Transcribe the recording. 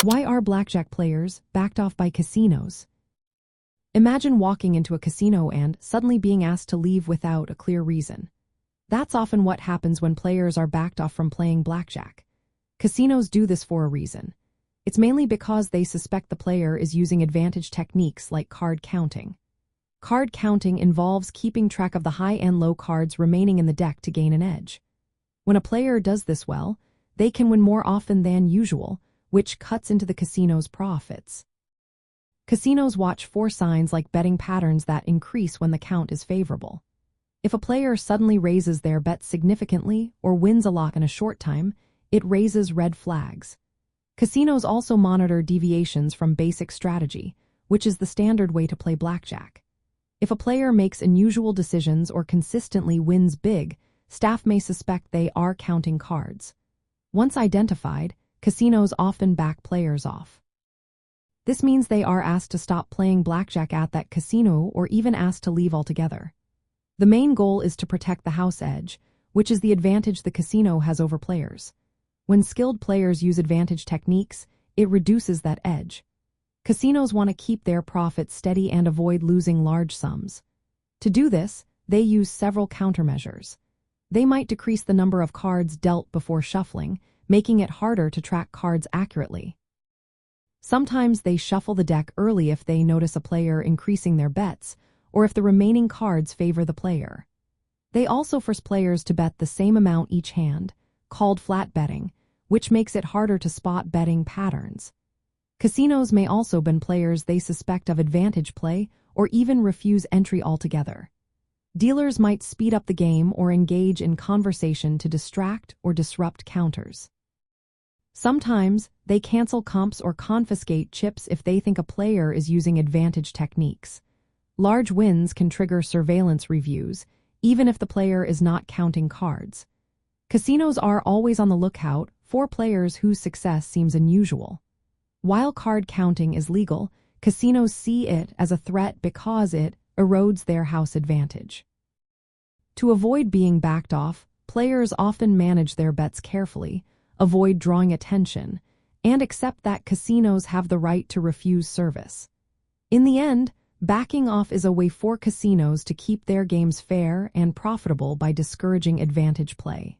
Why are blackjack players backed off by casinos? Imagine walking into a casino and suddenly being asked to leave without a clear reason. That's often what happens when players are backed off from playing blackjack. Casinos do this for a reason. It's mainly because they suspect the player is using advantage techniques like card counting. Card counting involves keeping track of the high and low cards remaining in the deck to gain an edge. When a player does this well, they can win more often than usual, which cuts into the casino's profits. Casinos watch for signs like betting patterns that increase when the count is favorable. If a player suddenly raises their bet significantly or wins a lot in a short time, it raises red flags. Casinos also monitor deviations from basic strategy, which is the standard way to play blackjack. If a player makes unusual decisions or consistently wins big, staff may suspect they are counting cards. Once identified, casinos often back players off. This means they are asked to stop playing blackjack at that casino or even asked to leave altogether. The main goal is to protect the house edge, which is the advantage the casino has over players. When skilled players use advantage techniques, it reduces that edge. Casinos want to keep their profits steady and avoid losing large sums. To do this, they use several countermeasures. They might decrease the number of cards dealt before shuffling, making it harder to track cards accurately. Sometimes they shuffle the deck early if they notice a player increasing their bets, or if the remaining cards favor the player. They also force players to bet the same amount each hand, called flat betting, which makes it harder to spot betting patterns. Casinos may also ban players they suspect of advantage play or even refuse entry altogether. Dealers might speed up the game or engage in conversation to distract or disrupt counters. Sometimes, they cancel comps or confiscate chips if they think a player is using advantage techniques. Large wins can trigger surveillance reviews, even if the player is not counting cards. Casinos are always on the lookout for players whose success seems unusual. While card counting is legal, casinos see it as a threat because it erodes their house advantage. To avoid being backed off, players often manage their bets carefully, avoid drawing attention, and accept that casinos have the right to refuse service. In the end, backing off is a way for casinos to keep their games fair and profitable by discouraging advantage play.